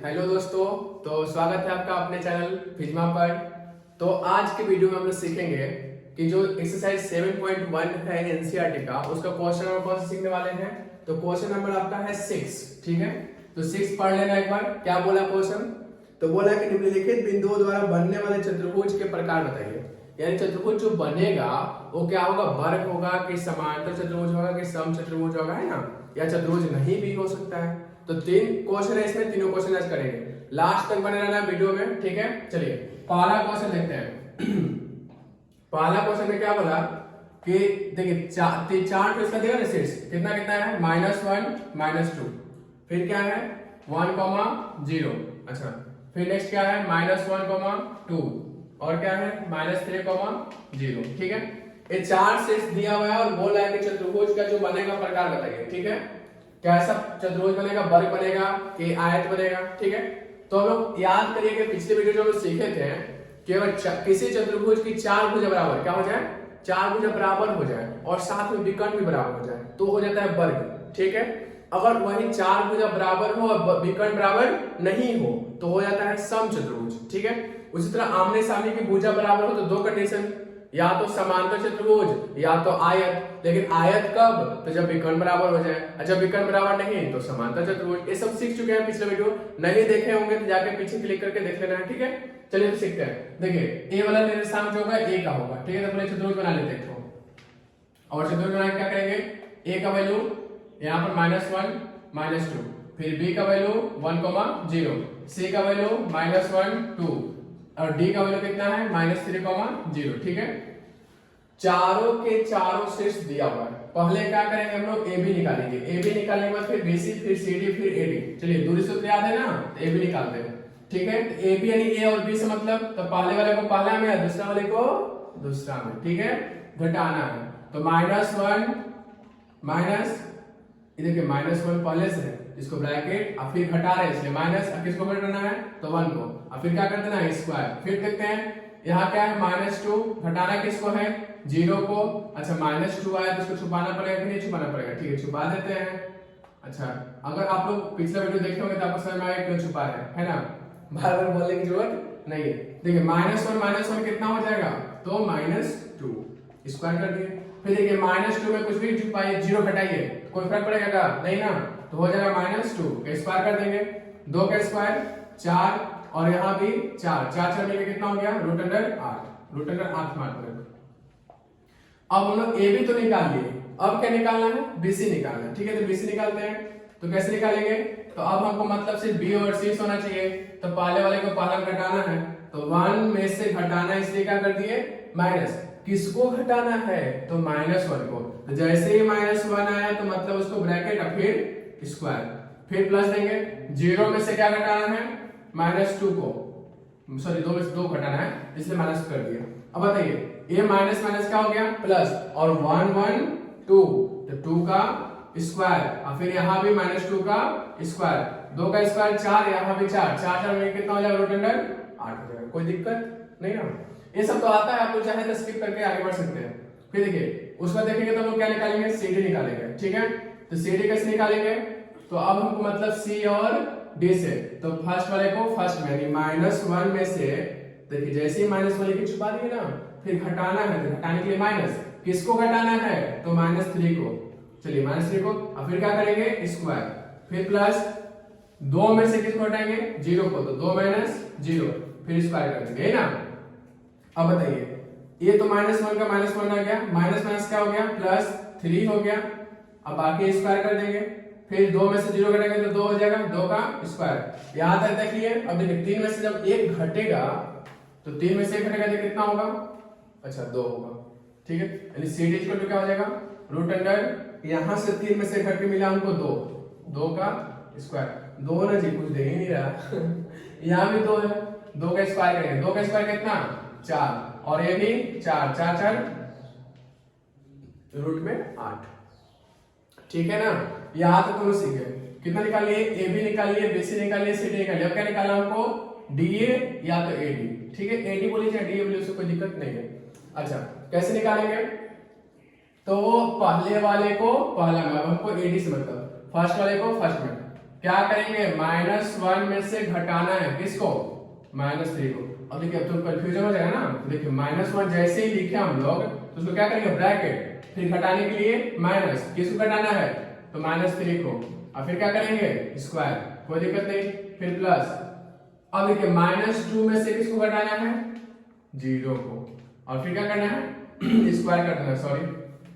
Hello दोस्तों। तो स्वागत है आपका अपने चैनल फिजमा पर। तो आज के वीडियो में हम लोग सीखेंगे कि जो एक्सरसाइज 7.1 है एनसीईआरटी का, उसका क्वेश्चन नंबर कौन सा सीखने वाले हैं। तो क्वेश्चन नंबर आपका है 6, ठीक है। तो 6 पढ़ लेना एक बार। क्या बोला क्वेश्चन? तो बोला कि निम्नलिखित बिंदुओं द्वारा बनने वाले चतुर्भुज के प्रकार बताइए। यानी चतुर्भुज जो बनेगा वो क्या होगा, वर्ग होगा कि समांतर चतुर्भुज होगा कि सम चतुर्भुज होगा, है ना, या चतुर्भुज नहीं भी हो सकता है। तो 3 क्वेश्चन है इसमें, तीनों क्वेश्चन आज करेंगे। लास्ट तक बने रहना वीडियो में, ठीक है। चलिए पहला क्वेश्चन देखते हैं। पहला क्वेश्चन में क्या बोला कि देखिए चार तो इसका देगा ना शीर्ष, कितना कितना है, -1 -2। फिर क्या है 1, 0। अच्छा, फिर नेक्स्ट क्या है -1, 2। और क्या है -3, 0। ठीक है, ये 4 शीर्ष दिया हुआ है और बोल रहा है कि चतुर्भुज का जो बनेगा प्रकार बताइए। ठीक है, कैसा चतुर्भुज बनेगा, वर्ग बनेगा कि आयत बनेगा। ठीक है, तो हम लोग याद करिए कि पिछले वीडियो जो हम लोग सीखे थे, केवल किसी चतुर्भुज की 4 भुजा बराबर क्या हो जाए, 4 भुजा बराबर हो जाए और साथ में विकर्ण भी बराबर हो जाए तो हो जाता है वर्ग। ठीक है, अगर वही 4 भुजा बराबर हो और विकर्ण बराबर नहीं हो तो हो जाता है सम चतुर्भुज। ठीक है, उसी तरह आमने सामने की भुजा बराबर हो तो दो कंडीशन, या तो समांतर चतुर्भुज या तो आयत। लेकिन आयत कब, तो जब विकर्ण बराबर हो जाए, और जब विकर्ण बराबर नहीं तो समांतर चतुर्भुज। ये सब सीख चुके हैं पिछले वीडियो, नहीं देखे होंगे तो जाके पीछे क्लिक करके देख लेना है। ठीक है, चलिए तो सीखते हैं। देखिए ए वाला निर्देशांक जो होगा ए का होगा। ठीक है, तो पहले चतुर्भुज बना लेते हैं। और चतुर्भुज बना क्या करेंगे, ए का वैल्यू यहाँ पर -1 -2, फिर बी का वैल्यू 1, 0, सी का वैल्यू -1, 2 और डी का वैल्यू कितना है -3, 0। ठीक है, चारों के चारों शीर्ष दिया हुआ है। पहले क्या करेंगे हम लोग, ए बी निकालेंगे। ए बी निकालने के बाद फिर बीसी, फिर सीडी, फिर एडी। चलिए दूरी सूत्र याद है ना, तो ए बी निकालते हैं। ठीक है, तो ए बी यानी ए और बी से मतलब, तो पहले वाले को पहला में और दूसरा वाले को दूसरा में। ठीक है, घटाना है तो -1 माइनस, ये देखिए -1 पहले से है, इसको ब्रैकेट और फिर घटा रहे हैं इसलिए माइनस, और किसको घटाना है तो 1 को, और फिर क्या कर देना है स्क्वायर। फिर देखते हैं यहाँ क्या है -2, घटाना किसको है 0 को। अच्छा -2 आया तो इसको छुपाना पड़ेगा कि नहीं छुपाना पड़ेगा, ठीक है छुपा देते हैं। अच्छा, अगर आप लोग पिछला वीडियो देखे होंगे तो आपको समझ में आएगा क्यों छुपा रहे हैं, है ना, बार बार बोलने की जरूरत नहीं है। देखिए -1 कितना हो जाएगा, तो -2 स्क्वायर कर दिए। फिर देखिए -2 में कुछ भी छुपाइए, 0 घटाइए, कोई फर्क पड़ेगा क्या, नहीं ना, तो हो जाएगा -2 का स्क्वायर कर देंगे, 2 का स्क्वायर 4 और यहाँ भी 4 4 मिलकर कितना हो गया √8, √8 मार्क करेंगे। अब हम लोग ए बी तो निकाल लिए, अब क्या निकालना है, बीसी निकालना है। ठीक है, तो बीसी निकालते हैं। तो कैसे निकालेंगे, तो अब हमको मतलब सिर्फ बी और सी होना चाहिए, तो पहले वाले को पहला घटाना है, तो 1 में से घटाना, इसलिए क्या कर दिए माइनस। किसको घटाना है, तो -1 को। तो जैसे ही -1 आया तो मतलब उसको ब्रैकेट और फिर स्क्वायर, फिर प्लस देंगे। 0 में से क्या घटाना है, -2 को, सॉरी 2 में से 2 घटाना है इसलिए माइनस कर दिया। अब बताइए ये माइनस माइनस क्या हो गया प्लस, और 1 1 2, तो 2 का स्क्वायर और फिर यहाँ भी -2 का स्क्वायर, 2 का स्क्वायर 4, यहाँ भी 4 4 में कितना हो जाएगा √8 हो जाएगा। कोई दिक्कत नहीं ना, ये सब तो आता है, आप लोग चाहे तो स्किप करके आगे बढ़ सकते हैं। फिर देखिए उसका देखेंगे तो हम लोग क्या निकालेंगे, सीडी निकालेंगे। ठीक है, तो सीडी कैसे निकालेंगे, तो अब हमको मतलब सी और डी से, तो फर्स्ट वाले को फर्स्ट में यानी -1 में से, देखिए जैसे ही -1 लिखे छुपा दिए ना, फिर घटाना है, तो घटाने के लिए माइनस, किसको घटाना है तो -3 को। चलिए -3 को, और फिर क्या करेंगे स्क्वायर, फिर प्लस 2 में से किसको हटाएंगे 0 को, तो 2 - 0, फिर स्क्वायर कर देंगे, है ना। अब बताइए ये तो -1 का -1 आ गया, माइनस माइनस क्या हो गया +3 हो गया। अब बाकी स्क्वायर कर देंगे, फिर 2 में से 0 घटेगा तो 2 हो जाएगा, 2 का स्क्वायर। यहां तक देखिए। अब देखिए 3 में से जब 1 घटेगा तो 3 में से 1 घटेगा तो कितना होगा, अच्छा 2 होगा। ठीक है, यानी CD क्या हो जाएगा √, यहां से 3 में से घट के मिला हमको 2 का स्क्वायर, 2 ना जी कुछ दे ही नहीं रहा यहां भी 2 है, 2 का स्क्वायर करेंगे, 2 का स्क्वायर कितना 4, और ये भी 4 4 4 √8। ठीक है ना, यहां तक तुम सीखे। कितना निकाल लिए, ए बी निकाल लिए, बीसी निकाल लिए, सीडी निकाल लिए। अब क्या निकालना हमको, डीए या तो एडी। ठीक है, एडी बोलिए चाहे डीए बोलिए, उससे कोई दिक्कत नहीं है। अच्छा कैसे निकालेंगे, तो पहले वाले को पहला में, अब हमको एडी से मतलब फर्स्ट वाले को फर्स्ट में, क्या करेंगे, -1 में से घटाना है किसको, -3 को। अब देखिए अब तो कंफ्यूजन हो जाएगा ना, देखिए -1 जैसे ही लिखे हम लोग तो उसको क्या करेंगे ब्रैकेट, फिर घटाने के लिए माइनस, किसको घटाना है तो -3 को, और फिर क्या करेंगे स्क्वायर, कोई दिक्कत नहीं, फिर प्लस। अब देखिए -2 में से किसको घटाना है 0 को, और फिर क्या करना है स्क्वायर करना है, सॉरी।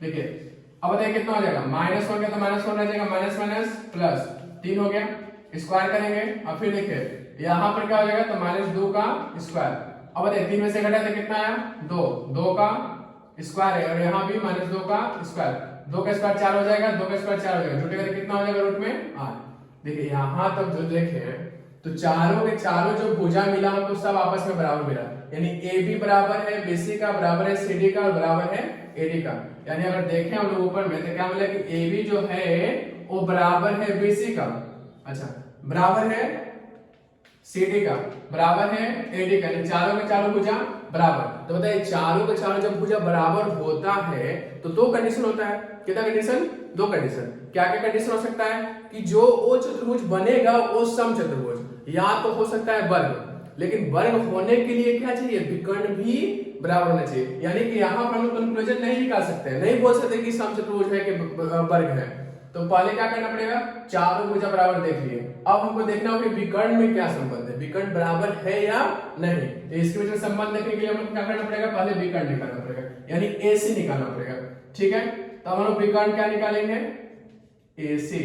देखिए अब बताइए कितना हो जाएगा, -1 का तो -1 रह जाएगा, माइनस माइनस प्लस 3 हो गया, स्क्वायर करेंगे और फिर देखिए यहाँ पर क्या हो जाएगा तो -2 का स्क्वायर। अब बताइए 3 में से घटा तो कितना आया 2 का स्क्वायर है, और यहाँ भी -2 का स्क्वायर, 2 का स्क्वायर 4 हो जाएगा, 2 का स्क्वायर 4 हो जाएगा, जुटेगा तो कितना हो जाएगा रूट में 8। देखिए यहाँ तक जो देखें तो चारों के चारों जो भुजा मिला हमको सब आपस में बराबर मिला, यानी ए बी बराबर है BC का, बराबर है CD का, और बराबर है AD का। यानी अगर देखें हम लोग ऊपर में तो क्या मिला कि AB जो है वो बराबर है BC का, अच्छा बराबर है CD का, बराबर है AD का, यानी चारों के चारों भुजा बराबर। तो बताइए चारों के चारों जब भुजा बराबर होता है तो दो कंडीशन होता है, कितना कंडीशन, दो कंडीशन। क्या क्या कंडीशन हो सकता है कि जो वो चतुर्भुज बनेगा वो सम चतुर्भुज, या तो हो सकता है वर्ग, लेकिन वर्ग होने के लिए क्या चाहिए, विकर्ण भी बराबर होना चाहिए। यानी कि यहाँ पर हम कंक्लूजन नहीं निकाल सकते हैं, नहीं बोल सकते कि सम चतुर्भुज है कि वर्ग है। तो पहले क्या करना पड़ेगा, चारों भुजा बराबर देख लिए, अब हमको देखना होगा कि विकर्ण में क्या संबंध है, विकर्ण बराबर है या नहीं। तो इसके बीच में संबंध देखने के लिए हमको क्या करना पड़ेगा, पहले विकर्ण निकालना पड़ेगा, यानी AC निकालना पड़ेगा, ठीक है। तो हम लोग विकर्ण क्या निकालेंगे, AC।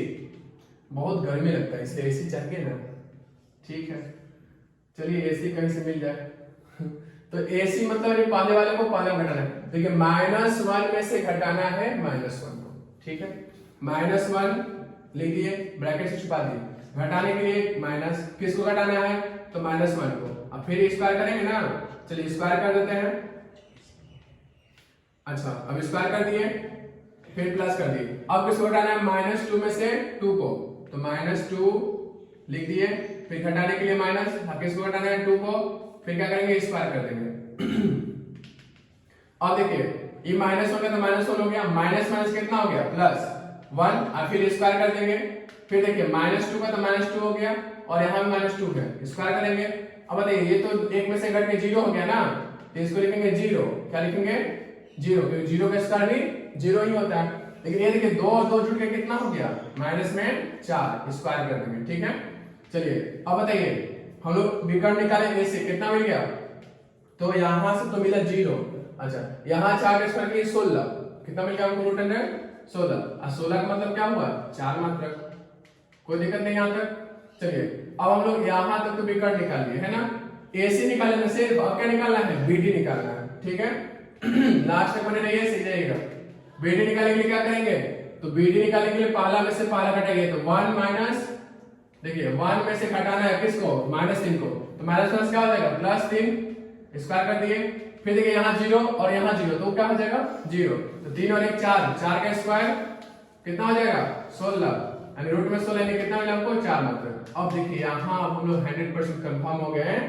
बहुत गर्मी लगता है इसलिए AC चाहिए ना, ठीक है। चलिए AC कहीं से मिल जाए तो AC मतलब ये पहले वाले को पहले घटाना है। देखिए -1 में से घटाना है -1 को, ठीक है। -1 लिख दिए, ब्रैकेट से छुपा दिए, घटाने के लिए माइनस, किसको घटाना है तो -1 को, अब फिर स्क्वायर करेंगे ना, चलिए स्क्वायर कर देते हैं। अच्छा अब स्क्वायर कर दिए, फिर प्लस कर दिए, अब किसको घटाना है -2 में से 2 को, तो -2 लिख दिए, फिर घटाने के लिए माइनस, अब किसको घटाना है 2 को, फिर क्या करेंगे स्क्वायर कर देंगे अब देखिए ये -1 का तो -1 हो गया, माइनस माइनस कितना हो गया +1, और फिर स्क्वायर कर देंगे, फिर देखिए -2 का तो -2 हो गया, और यहाँ भी -2 है, स्क्वायर करेंगे। अब बताइए ये तो एक में से घट के 0 हो गया ना, तो इसको लिखेंगे 0, क्या लिखेंगे 0, क्योंकि 0 का स्क्वायर भी 0 ही होता है। लेकिन ये देखिए 2 और 2 जुड़ के कितना हो गया -4, स्क्वायर कर देंगे, ठीक है। चलिए अब बताइए हम लोग विकर्ण निकालेंगे, इससे कितना मिल गया, तो यहां से तो मिला 0, अच्छा यहाँ 4 का स्क्वायर किया 16, कितना मिल गया हमको रूट अंडर 16, और 16 का मतलब क्या हुआ 4 मात्रक, कोई दिक्कत नहीं यहाँ तक। चलिए अब हम लोग यहाँ तक तो विकर्ण निकाल लिए है ना, AC निकालने में से अब क्या निकालना है BD निकालना है, ठीक है लास्ट तक बने रहिए, सीख जाइएगा। BD निकालने के लिए क्या करेंगे, तो BD निकालने के लिए पहला में से पहला घटाएंगे, तो 1 माइनस, देखिए 1 में से घटाना है किसको -3 को, तो माइनस क्या हो जाएगा +3, स्क्वायर कर दिए, फिर देखिए यहाँ 0 और यहाँ 0, तो क्या हो जाएगा 0, तो 3 और 1 4, 4 का स्क्वायर कितना हो जाएगा 16, यानी रूट में 16 यानी कितना मिला हमको 4 मात्र। अब देखिए यहाँ हम लोग 100% कंफर्म हो गए हैं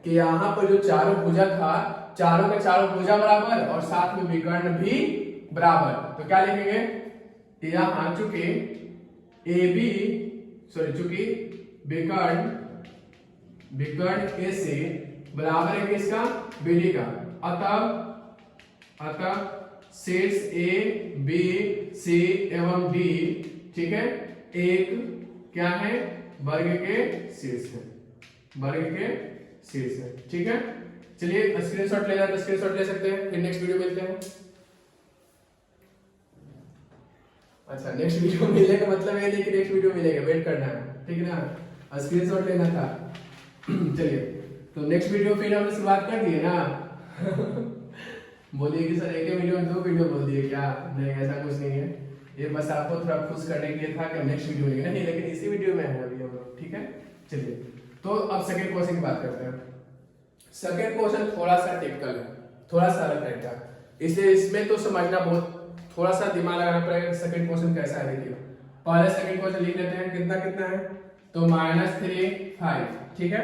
कि यहाँ पर जो चारों भुजा था, चारों के चारों भुजा बराबर और साथ में विकर्ण भी बराबर, तो क्या लिखेंगे यहाँ चूंकि चूंकि विकर्ण AC बराबर है किसका BD का, अतः शीर्ष A B C एवं D, ठीक है, एक क्या है वर्ग के शीर्ष है, वर्ग के शीर्ष है, ठीक है। चलिए स्क्रीनशॉट ले जाते, स्क्रीनशॉट ले सकते हैं, फिर नेक्स्ट वीडियो मिलते हैं। अच्छा नेक्स्ट वीडियो मिलने का मतलब ये नहीं कि नेक्स्ट वीडियो मिलेगा, वेट करना है, ठीक है ना, स्क्रीनशॉट लेना था चलिए तो नेक्स्ट वीडियो फिर हमने शुरुआत कर दी है ना बोलिए कि सर एक ही वीडियो में 2 वीडियो बोल दिए क्या, नहीं ऐसा कुछ नहीं है, ये बस आपको थोड़ा खुश करने के लिए था कि नेक्स्ट वीडियो मिलेगा, नहीं लेकिन इसी वीडियो में है अभी हम लोग, ठीक है। चलिए तो अब सेकंड क्वेश्चन की बात करते हैं। सेकंड क्वेश्चन थोड़ा सा टिपिकल है, थोड़ा सा अलग रहता है, इसलिए इसमें तो समझना बहुत थोड़ा सा दिमाग लगाना पड़ेगा। सेकंड क्वेश्चन कैसा है देखिए, पहले सेकंड क्वेश्चन लिख लेते हैं, कितना कितना है तो -3 5, ठीक है,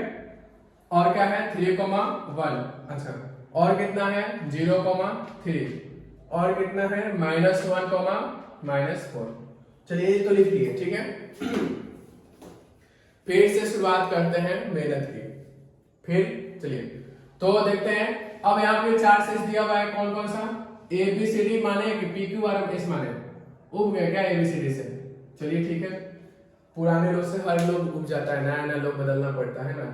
और क्या है 3,1, अच्छा और कितना है 0,3, और कितना है -1, -4। चलिए ये तो लिख लिए, ठीक है फिर से शुरुआत करते हैं मेहनत की। फिर चलिए तो देखते हैं। अब यहाँ पे 4 सेट दिया हुआ है, कौन कौन सा? ABCD माने कि PQ और S माने उग गए क्या ABCD से? चलिए ठीक है, पुराने लोग से हर लोग उग जाता है, नया नया लोग बदलना पड़ता है ना।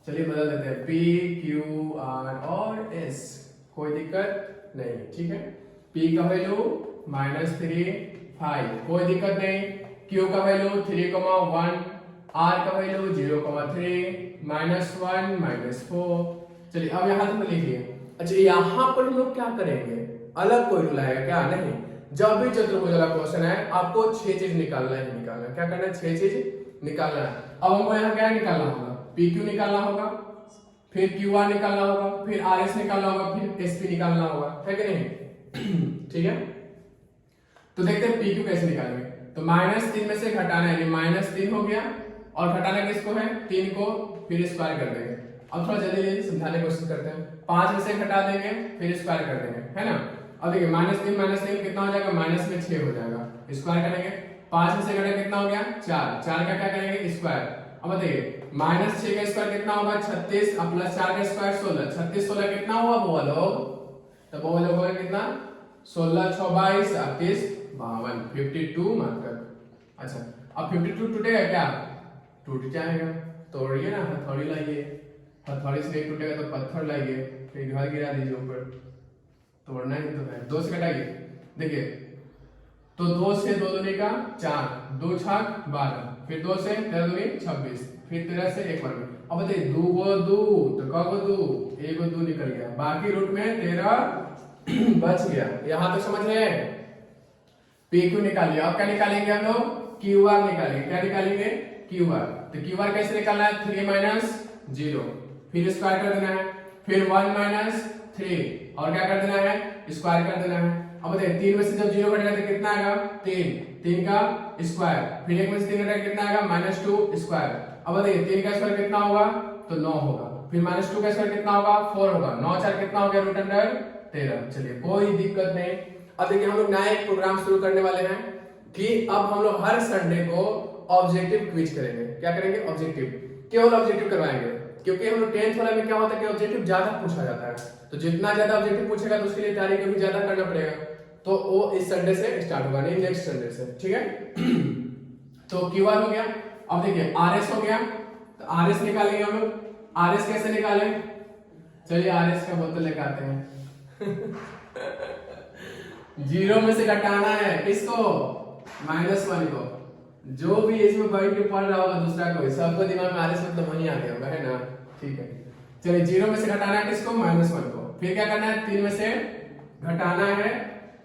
चलिए बदल देते हैं PQR और S, कोई दिक्कत नहीं, ठीक है। P का वैल्यू -3 5, कोई दिक्कत नहीं। Q का वैल्यू 3,1, R का वैल्यू 0,3 -1 -4। चलिए अब यहाँ तक लिखिए। अच्छा यहाँ पर हम लोग क्या करेंगे, अलग कोई रूल आएगा क्या? नहीं, जब भी चतुर्भुज वाला क्वेश्चन है आपको 6 चीज निकालना ही निकालना है। क्या करना है? 6 चीज निकालना है। अब हमको यहाँ क्या निकालना होगा? PQ निकालना होगा, फिर QR निकालना होगा, फिर RS निकालना होगा, फिर SP निकालना होगा, है कि नहीं? ठीक है, तो देखते हैं PQ कैसे निकालेंगे। तो -3 में से घटाना है, -3 हो गया, और घटाना किसको है? 3 को, फिर स्क्वायर कर देंगे। अब थोड़ा जल्दी जल्दी समझाने की कोशिश करते हैं। 5 में से घटा देंगे, फिर स्क्वायर कर देंगे, है ना। अब देखिए -3 कितना हो जाएगा? माइनस में 6 हो जाएगा, स्क्वायर करेंगे। 5 में से घटा कितना हो गया? 4, 4 का क्या करेंगे? स्क्वायर। अब बताइए -6 का स्क्वायर कितना होगा? 36, और +4 का स्क्वायर 16, 36 16 कितना हुआ बोलो? तो बोलो होगा कितना? 16 6 22 38 52, 52 मात्र। अच्छा अब 52 टूटेगा क्या? टूट जाएगा, तोड़िए ना, हथौड़ी लाइए, हथौड़ी से नहीं टूटेगा तो पत्थर लाइए, फिर घर गिरा दीजिए ऊपर, तोड़ना ही तो है। 2 से घटाइए, देखिए तो 2 से 2 दूनी का 4, 2 छक 12, फिर 2 से 13 दूनी 26, फिर 13 से 1 बन गया। अब बताइए 2 को 2 तो क को 2, 1 को 2 निकल गया, बाकी रूट में 13 बच गया। यहां तक समझ रहे हैं? PQ निकालिए। अब क्या निकालेंगे हम लोग? QR निकालेंगे। क्या निकालेंगे? QR। तो QR कैसे निकालना है? 3 - 0, फिर स्क्वायर कर देना है, फिर 1 - 3, और क्या कर देना है? स्क्वायर कर देना है। अब बताइए 3 में से जब 0 घटेगा तो कितना आएगा? 3, 3 का स्क्वायर, फिर 1 में से 3 घटेगा कितना आएगा? -2 स्क्वायर। अब बताइए 3 का स्क्वायर कितना होगा? तो 9 होगा, फिर -2 का स्क्वायर कितना होगा? 4 होगा, 9 4 कितना हो गया? √13। चलिए कोई दिक्कत नहीं। अब देखिए हम लोग नया एक प्रोग्राम शुरू करने वाले हैं कि अब हम लोग हर संडे को ऑब्जेक्टिव क्विज करेंगे। क्या करेंगे? ऑब्जेक्टिव, केवल ऑब्जेक्टिव करवाएंगे, क्योंकि हम लोग 10th वाला में क्या होता है कि ऑब्जेक्टिव ज्यादा पूछा जाता है, तो जितना ज्यादा ऑब्जेक्टिव पूछेगा तो उसके लिए तैयारी भी ज्यादा करना पड़ेगा। तो वो इस संडे से स्टार्ट होगा, नहीं नेक्स्ट संडे से, ठीक है। तो QR हो गया। अब देखिए RS हो गया, तो RS निकालेंगे हम लोग। RS कैसे निकालें? चलिए RS का बोतल लेकर आते हैं। 0 में से घटाना है किसको? -1 को। जो भी इसमें बैठ के पढ़ रहा होगा दूसरा कोई, सबको दिमाग में RS मतलब वही आ गया होगा, है ना। ठीक है, चलिए 0 में से घटाना है किसको? -1 को। फिर क्या करना है? 3 में से घटाना है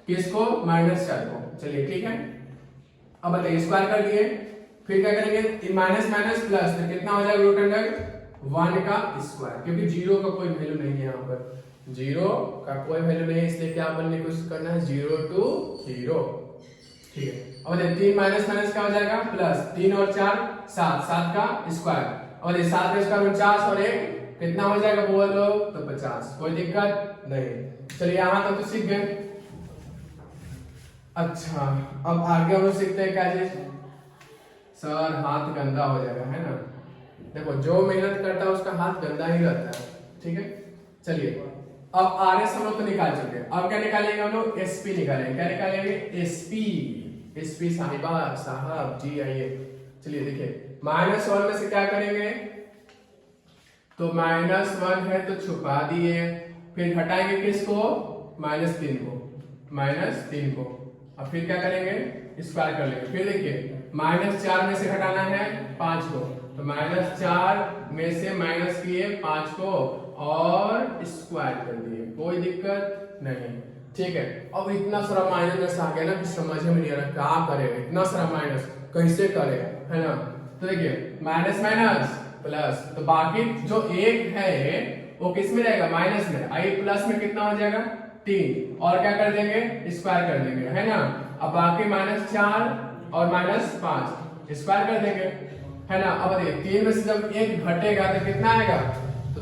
किसको? -4 को। चलिए ठीक है, अब बताइए स्क्वायर कर दिए, फिर क्या करेंगे? माइनस माइनस प्लस, तो कितना हो जाएगा? √1 का स्क्वायर, क्योंकि 0 का कोई वैल्यू नहीं है यहाँ पर, 0 का कोई वैल्यू नहीं है, इसलिए क्या बनने की कोशिश करना है? 0 to 0। ठीक है, अब देखिए 3 माइनस माइनस क्या हो जाएगा? प्लस, 3 और 4 7, 7 का स्क्वायर, और ये 7 का स्क्वायर 49, और 1 कितना हो जाएगा बोलो? तो 50। कोई दिक्कत नहीं। चलिए यहाँ तक तो सीख गए। अच्छा अब आगे हम लोग सीखते हैं क्या चीज? सर हाथ गंदा हो जाएगा, है ना। देखो जो मेहनत करता है उसका हाथ गंदा ही रहता है, ठीक है। चलिए अब RS हम लोग तो निकाल चुके हैं, अब क्या निकालेंगे हम लोग? SP निकालेंगे। क्या निकालेंगे? SP साहिबा साहब जी आइए। चलिए देखिए -1 में से क्या करेंगे? तो -1 है तो छुपा दिए, फिर घटाएंगे किसको? -3 को, -3 को। अब फिर क्या करेंगे? स्क्वायर कर लेंगे। फिर देखिए -4 में से घटाना है 5 को, तो -4 में से माइनस किए 5 को और स्क्वायर कर दिए, कोई दिक्कत नहीं, ठीक है। अब इतना सारा माइनस आ गया ना कि समझ में नहीं आ रहा क्या करेगा, इतना सारा माइनस कैसे करेगा, है ना। तो देखिए माइनस माइनस प्लस, तो बाकी जो 1 है वो किस में रहेगा? माइनस में। आई प्लस में कितना हो जाएगा? 3, और क्या कर देंगे? स्क्वायर कर देंगे, है ना। अब बाकी -4 और -5 स्क्वायर कर देंगे, है ना। अब देखिए 3 में से जब 1 घटेगा तो कितना आएगा? तो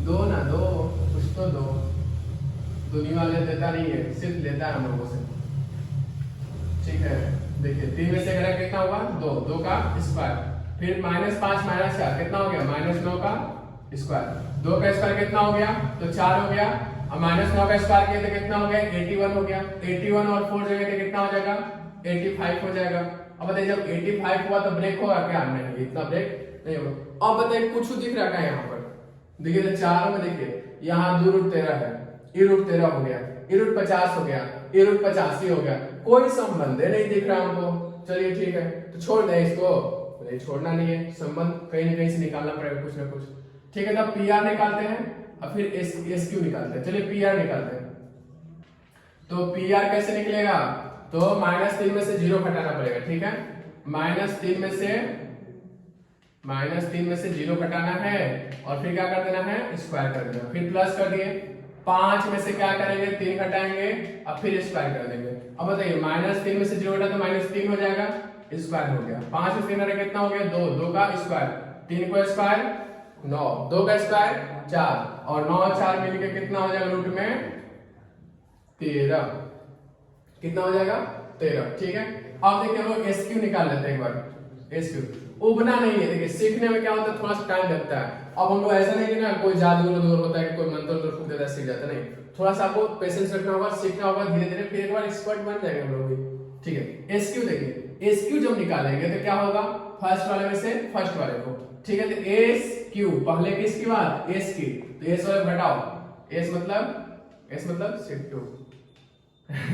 2 ना 2 कुछ तो 2 दुनिया वाले देता नहीं है, सिर्फ लेता है हम लोगों से, ठीक है। देखिए 3 में से घटा कितना होगा? 2, 2 का स्क्वायर, फिर -5 -4 कितना हो गया, -9 का स्क्वायर। 2 का स्क्वायर कितना हो गया, तो 4 हो गया। अब -9 का स्क्वायर किया तो कितना हो गया, 81 हो गया। 81 और 4 जगह पे कितना हो जाएगा, 85 हो जाएगा। अब बताइए जब 85 हुआ तो ब्रेक होगा क्या, नहीं, इतना ब्रेक नहीं होगा। अब बताइए कुछ दिख रहा है यहाँ पर, देखिए तो चारों में देखिए, यहाँ 2√13 है, e√13 हो गया, e√50 हो गया, e√85 हो गया, कोई संबंध नहीं दिख रहा हमको। चलिए ठीक है, तो छोड़ दें इसको, नहीं छोड़ना नहीं है, संबंध कहीं ना कहीं से निकालना पड़ेगा कुछ ना कुछ। ठीक है, तब पी आर निकालते हैं और फिर एस क्यू निकालते हैं। चलिए पी आर निकालते हैं। तो पी आर कैसे निकलेगा, तो -3 में से 0 घटाना पड़ेगा। ठीक है, -3 में से 0 घटाना है और फिर क्या कर देना है, स्क्वायर कर देना, फिर प्लस कर दिए। 5 में से क्या करेंगे, 3 घटाएंगे और फिर स्क्वायर कर देंगे। अब बताइए -3 में से 0 घटा तो -3 हो जाएगा, स्क्वायर हो गया। 5 में 3 घटा कितना हो गया, 2, 2 का स्क्वायर, 3 को स्क्वायर 9, 2 का स्क्वायर 4 और 9 4 मिलके कितना हो जाएगा, रूट में 13, कितना हो जाएगा 13। ठीक है, अब देखिए हम लोग एस क्यू निकाल लेते हैं एक बार। एस क्यू उबना नहीं है, देखिए सीखने में क्या होता है, थोड़ा सा टाइम लगता है। अब हम लोग ऐसा नहीं कि ना कोई जादू होता है कि कोई मंत्र फूक देता है सीख जाता, नहीं, थोड़ा सा आपको पेशेंस रखना होगा, सीखना होगा धीरे धीरे, फिर एक बार एक्सपर्ट बन जाएंगे हम लोग भी। ठीक है, एस क्यू देखिए, एस क्यू जब निकालेंगे तो क्या होगा, फर्स्ट वाले में से फर्स्ट वाले को। ठीक है, तो एस क्यू पहले किसकी बात, एस की, तो एस वाले घटाओ, एस मतलब सिर्फ 2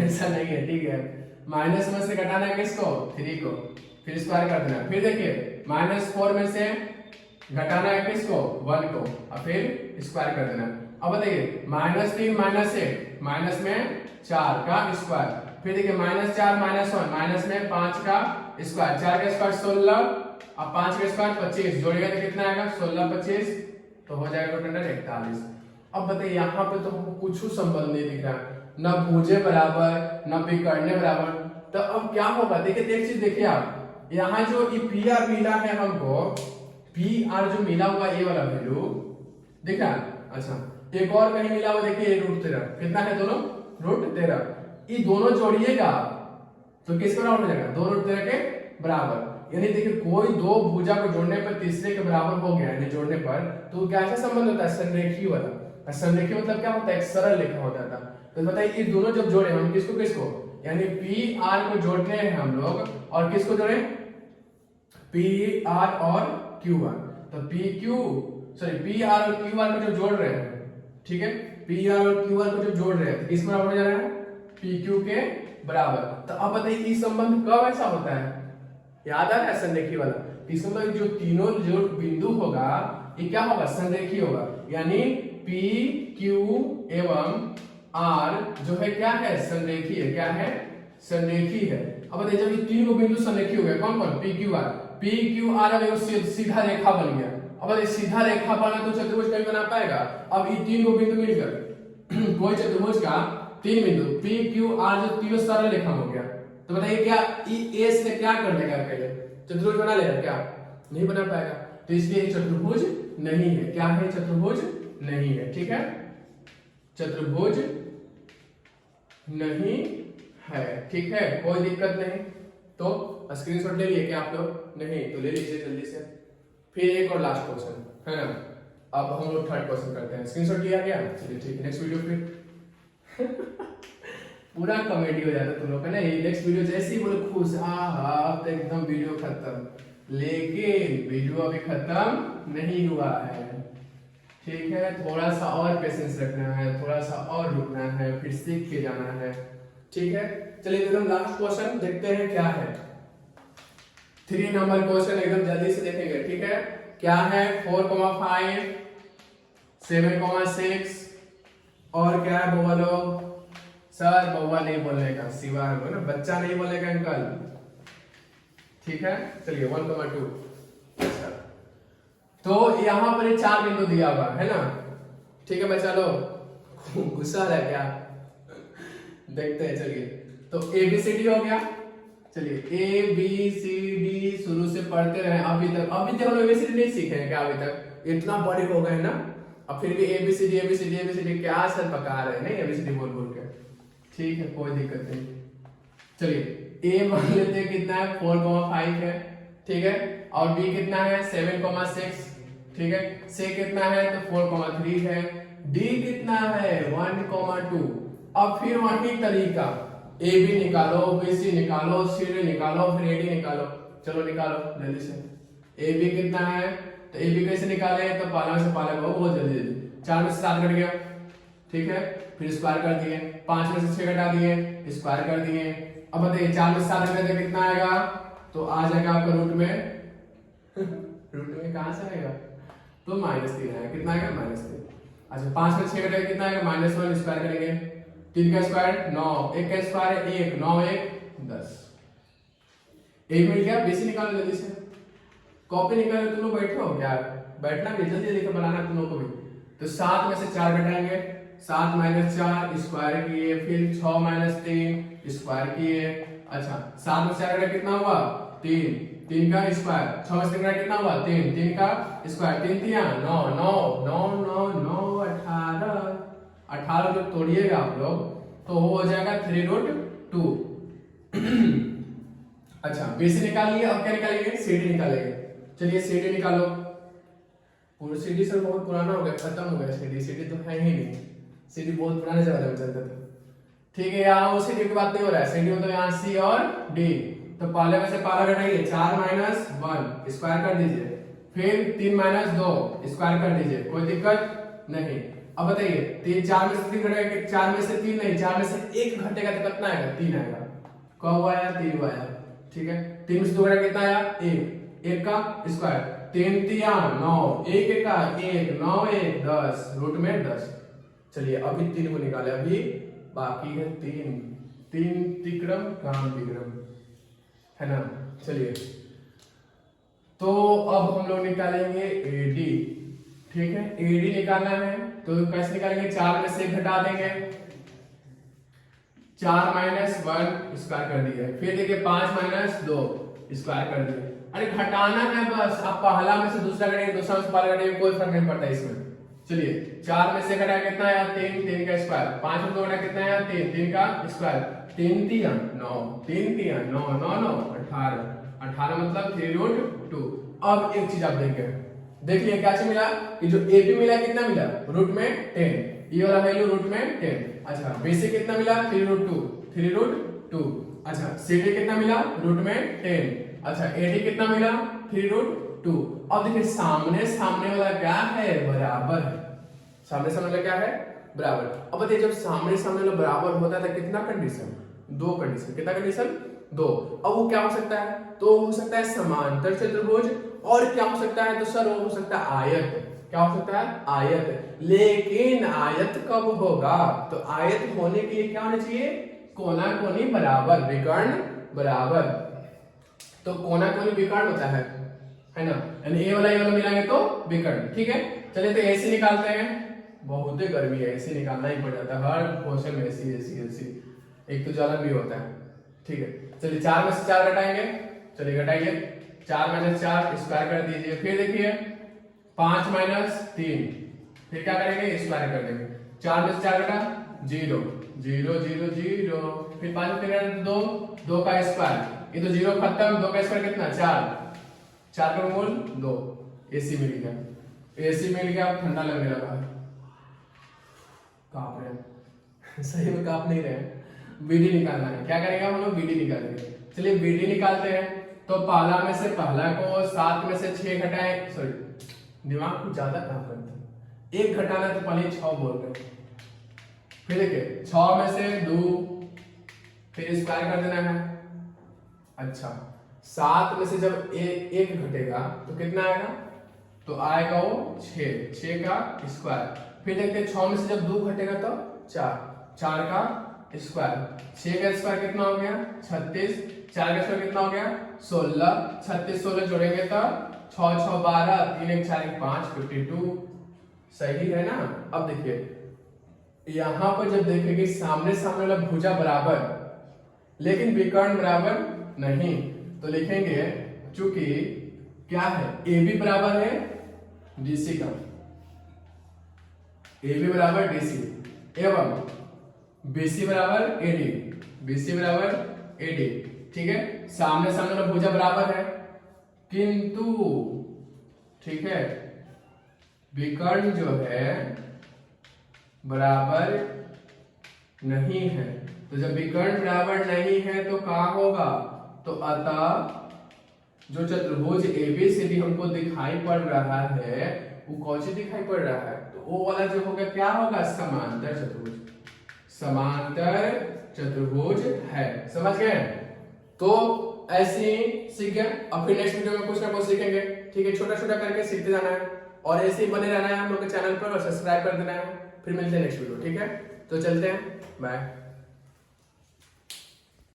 ऐसा नहीं है। ठीक है, माइनस में से घटाना है किसको, 3 को, फिर स्क्वायर कर देना। फिर देखिए -4 में से घटाना है किसको, 1 को, और फिर स्क्वायर कर देना। अब बताइए -3 -1 माइनस में 4 का स्क्वायर, फिर देखिए -4 -1 माइनस में 5 का स्क्वायर, 4 का स्क्वायर 16 और 5 का स्क्वायर 25, जोड़ेगा तो कितना आएगा, 16 25, तो हो जाएगा टोटल 41। अब बताइए यहाँ पे तो हमको कुछ संबंध नहीं दिख रहा, न भुजे बराबर न पिकड़ने बराबर। तो अब क्या होगा, देखिए एक चीज देखिए आप, यहाँ जो पी आर मिला है हमको, पी आर जो मिला हुआ ये वाला वैल्यू दिख रहा है। अच्छा, एक और कहीं मिला हुआ देखिए, √13 कितना है, दोनों √13, ये दोनों जोड़िएगा तो किसके बराबर हो जाएगा, 2√13 के बराबर। यानी देखिए कोई दो भुजा को जोड़ने पर तीसरे के बराबर हो गया, यानी जोड़ने पर, तो क्या ऐसा संबंध होता है, संरेखीय वाला। संरेखीय मतलब क्या होता है, एक सरल रेखा होता था। तो बताइए ये दोनों जब जोड़े हम किसको किसको, यानी पी आर को जोड़ते हैं हम लोग, और किसको जोड़े, पी आर और क्यू आर। तो पी आर और क्यू आर को जो जोड़ रहे हैं, ठीक है, पी आर और क्यू आर को जो जोड़ रहे हैं, किस बराबर हो जा रहा है, पी क्यू के बराबर। तो अब बताइए ये संबंध कब ऐसा होता है, याद आ रहा है संरेखीय वाला, इसका मतलब जो तीनों जो बिंदु होगा ये क्या होगा, संरेखीय होगा। यानी पी क्यू एवं आर जो है क्या है, संरेखीय, क्या है, संरेखीय है। अब बताइए जब ये तीन को बिंदु संरेखीय हो गए, कौन कौन, P Q R, P Q R अब सीधा रेखा बन गया। अब ये सीधा रेखा बना तो चतुर्भुज कभी बना पाएगा। अब ये तीन को बिंदु मिलकर कोई चतुर्भुज का तीन बिंदु पी क्यू आर जो तीनों सरल रेखा हो गया, तो बताइए क्या ए से क्या कर देगा, पहले चतुर्भुज बना लेगा क्या, नहीं बना पाएगा। तो इसलिए चतुर्भुज नहीं है, क्या है, चतुर्भुज नहीं है। ठीक है, चतुर्भुज नहीं है, ठीक है, कोई दिक्कत नहीं। तो स्क्रीनशॉट ले लिए क्या आप लोग, नहीं तो ले लीजिए जल्दी से। फिर एक और लास्ट क्वेश्चन है ना, अब हम लोग थर्ड क्वेश्चन करते हैं। स्क्रीनशॉट लिया गया, चलिए ठीक है, नेक्स्ट वीडियो फिर पूरा कॉमेडी हो जाता तुम लोग का ना, ये नेक्स्ट वीडियो जैसे ही बोलो खुश, अब तो एकदम वीडियो खत्म। लेकिन वीडियो अभी खत्म नहीं हुआ है, ठीक है, थोड़ा सा और पेशेंस रखना है, थोड़ा सा और रुकना है, फिर सीख के जाना है। ठीक है, चलिए एकदम लास्ट क्वेश्चन देखते हैं क्या है। 3 नंबर क्वेश्चन एकदम जल्दी से देखेंगे। ठीक है, क्या है, 4,5 7,6 और क्या है बउआ लोग, सर बउआ नहीं बोलेगा, सिवा है ना, बच्चा नहीं बोलेगा अंकल। ठीक है, चलिए 1,2। तो यहाँ पर 4 बिंदु दिया हुआ है ना, ठीक है बच्चा लोग, गुस्सा है क्या, देखते हैं। चलिए तो ABCD हो गया, चलिए ABCD शुरू से पढ़ते रहे अभी तक हम ABCD नहीं सीखे हैं क्या अभी तक, इतना बड़े हो गए ना, अब फिर भी ABCD क्या सर पका रहे हैं, नहीं ABCD बोल बोल के। ठीक है, कोई दिक्कत नहीं। चलिए A मान लेते हैं कितना है, 4,5 है, ठीक है, और बी कितना है 7,6, ठीक है। सी कितना है तो 4,3 है। डी कितना है 1,2। अब फिर वही तरीका, ए बी निकालो, बी सी निकालो, सी डी निकालो, फिर ए डी निकालो। चलो निकालो जल्दी से। ए बी कितना है तो ए बी कैसे निकाले, तो पहला में से पहला को बहुत जल्दी जल्दी। 4 में से 7 घट गया, ठीक है। फिर स्क्वायर कर दिए, 5 में से 6 घटा दिए, स्क्वायर कर दिए। अब बताइए 4 में से 7 घटे तो कितना आएगा, तो आ जाएगा आपका रूट में रूट में कहां से आएगा, तो -3 आएगा। कितना आएगा -3। अच्छा 5 में 6 घटाएगा कितना आएगा -1, स्क्वायर करेंगे। 3 का स्क्वायर 9, 1 का स्क्वायर 1, 9 1 10। एक मिल गया। बीसी निकालो जल्दी से। कॉपी निकालो, तुम लोग बैठे हो क्या, बैठना भी जल्दी जल्दी का बनाना तुम लोग को भी। तो 7 में से 4 घटाएंगे, 7 - 4 स्क्वायर किए, फिर 6 - 3 स्क्वायर किए। अच्छा 7 में से 4 घटा कितना हुआ 3, 3 का स्क्वायर। 6 में से 3 घटा कितना हुआ 3, 3 का स्क्वायर। 3 3 9 9 9 9 9 18 18 जो तोड़िएगा आप लोग तो हो जाएगा 3√2। अच्छा बीसी निकाल लिया, अब क्या निकालेंगे सीडी निकालेंगे। चलिए सीडी निकालो। पूरा सीडी सर बहुत पुराना हो गया, खत्म हो गया सीडी, सीडी तो है ही नहीं, सीडी बहुत पुराने जमाने में चलता था। ठीक है यहाँ वो सीडी की बात नहीं हो रहा है, सीडी मतलब यहाँ सी और डी। तो पहले में से पहला घटाइए, 4 - 1 स्क्वायर कर दीजिए, फिर 3 - 2 स्क्वायर कर दीजिए, कोई दिक्कत नहीं। अब बताइए 3 4 में से 3 घटेगा, 4 में से 3 नहीं, 4 में से 1 घटेगा तो कितना आएगा 3 आएगा। कब आया 3 आया, ठीक है। 3 में से 2 घटेगा कितना आया 1, 1 का स्क्वायर। 3 3 9, 1 1 का 1, 9 1 10, रूट में 10। चलिए अभी 3 को निकाले, अभी बाकी है 3 3 तिक्रम काम विक्रम है ना। चलिए तो अब हम लोग निकालेंगे एडी, ठीक है। एडी निकालना है तो कैसे निकालेंगे, 4 में से 1 घटा देंगे, 4 - 1 स्क्वायर कर दिया, फिर देखिए 5 - 2 स्क्वायर कर दिया। अरे घटाना है बस, आप पहला में से दूसरा घटाएंगे, दूसरा में से पहला घटाएंगे, कोई फर्क नहीं पड़ता इसमें। चलिए 4 में से घटाया कितना आया 3, 3 का स्क्वायर। 5 में 2 घटाया कितना आया 3, 3 का स्क्वायर। 3 3 9, 3 3 9 9 9 18, 18 मतलब 3√2। अब एक चीज आप देखिए क्या चीज मिला कि जो एबी मिला कितना मिला रूट में 10, ये वाला वैल्यू रूट में 10। अच्छा बीसी कितना मिला 3√2। अच्छा सीडी कितना मिला रूट में 10। अच्छा एडी कितना मिला 3√2। अब देखिए सामने सामने वाला क्या है बराबर है, सामने सामने वाला क्या है बराबर। अब बताइए जब सामने सामने वाला बराबर होता है तो कितना कंडीशन, 2 कंडीशन। कितना कंडीशन 2। अब वो क्या हो सकता है, तो हो सकता है समांतर चतुर्भुज, और क्या हो सकता है तो सर वो हो सकता है आयत। क्या हो सकता है आयत। लेकिन आयत कब होगा, तो आयत होने के लिए क्या होना चाहिए, कोना कोनी बराबर, विकर्ण बराबर। तो कोना कोनी विकर्ण होता है ना, यानी ए वाला मिलाएंगे तो विकर्ण, ठीक है। चलिए तो एसी निकालते हैं, बहुत ही गर्मी है, एसी निकालना ही पड़ जाता है हर क्वेश्चन में, एसी एसी एसी, एक तो जलन भी होता है, ठीक है। चलिए 4 में से 4 घटाएंगे, चलिए घटाइए, 4 - 4 स्क्वायर कर दीजिए, फिर देखिए 5 - 3, फिर क्या करेंगे स्क्वायर कर देंगे। 4 में से 4 घटा 0 0 0 0, फिर 5 में 3 2, 2 का स्क्वायर, ये तो 0 खत्म, 2 का स्क्वायर कितना 4, 4 का मूल 2। एसी मिल गया, एसी मिल गया। ठंडा लगने लगा, कांप रहे हैं सही में कांप नहीं रहे हैं। बीडी निकालना है, क्या करेंगे हम लोग बीडी निकालेंगे। चलिए बीडी निकालते हैं, तो पहला में से पहला को 7 में से 6 घटाएं, सॉरी दिमाग कुछ ज्यादा काम करता है, 1 घटाना तो पहले 6 बोल रहे। फिर देखिए 6 में से 2, फिर स्क्वायर कर देना है। अच्छा 7 में से जब 1 घटेगा तो कितना आएगा, तो आएगा वो 6 का स्क्वायर। फिर देखते हैं 6 में से जब 2 घटेगा तो 4 का स्क्वायर। 6 का स्क्वायर कितना हो गया 36, 4 का स्क्वायर कितना हो गया 16, 36 16 जोड़ेंगे तो 6 6 12, 3 1 4 1 5 52, सही है ना। अब देखिए यहां पर जब देखेंगे सामने सामने वाला भुजा बराबर लेकिन विकर्ण बराबर नहीं, तो लिखेंगे चूंकि क्या है ए बी बराबर है डीसी का, ए बी बराबर डीसी एवं बीसी बराबर एडी, बीसी बराबर एडी, ठीक है। सामने सामने वाला भुजा बराबर है किंतु ठीक है विकर्ण जो है बराबर नहीं है। तो जब विकर्ण बराबर नहीं है तो क्या होगा, तो अतः जो चतुर्भुज एबीसीडी हमको दिखाई पड़ रहा है वो कौन सी दिखाई पड़ रहा है, तो वो वाला जो होगा क्या होगा, समांतर चतुर्भुज, समांतर चतुर्भुज है। समझ गए। तो ऐसे ही सीख गए। अब फिर नेक्स्ट वीडियो में कुछ ना कुछ सीखेंगे। ठीक है, छोटा छोटा करके सीखते जाना है और ऐसे ही बने रहना है हम लोग के चैनल पर और सब्सक्राइब कर देना है। फिर मिलते हैं नेक्स्ट वीडियो। ठीक है, तो चलते हैं, बाय।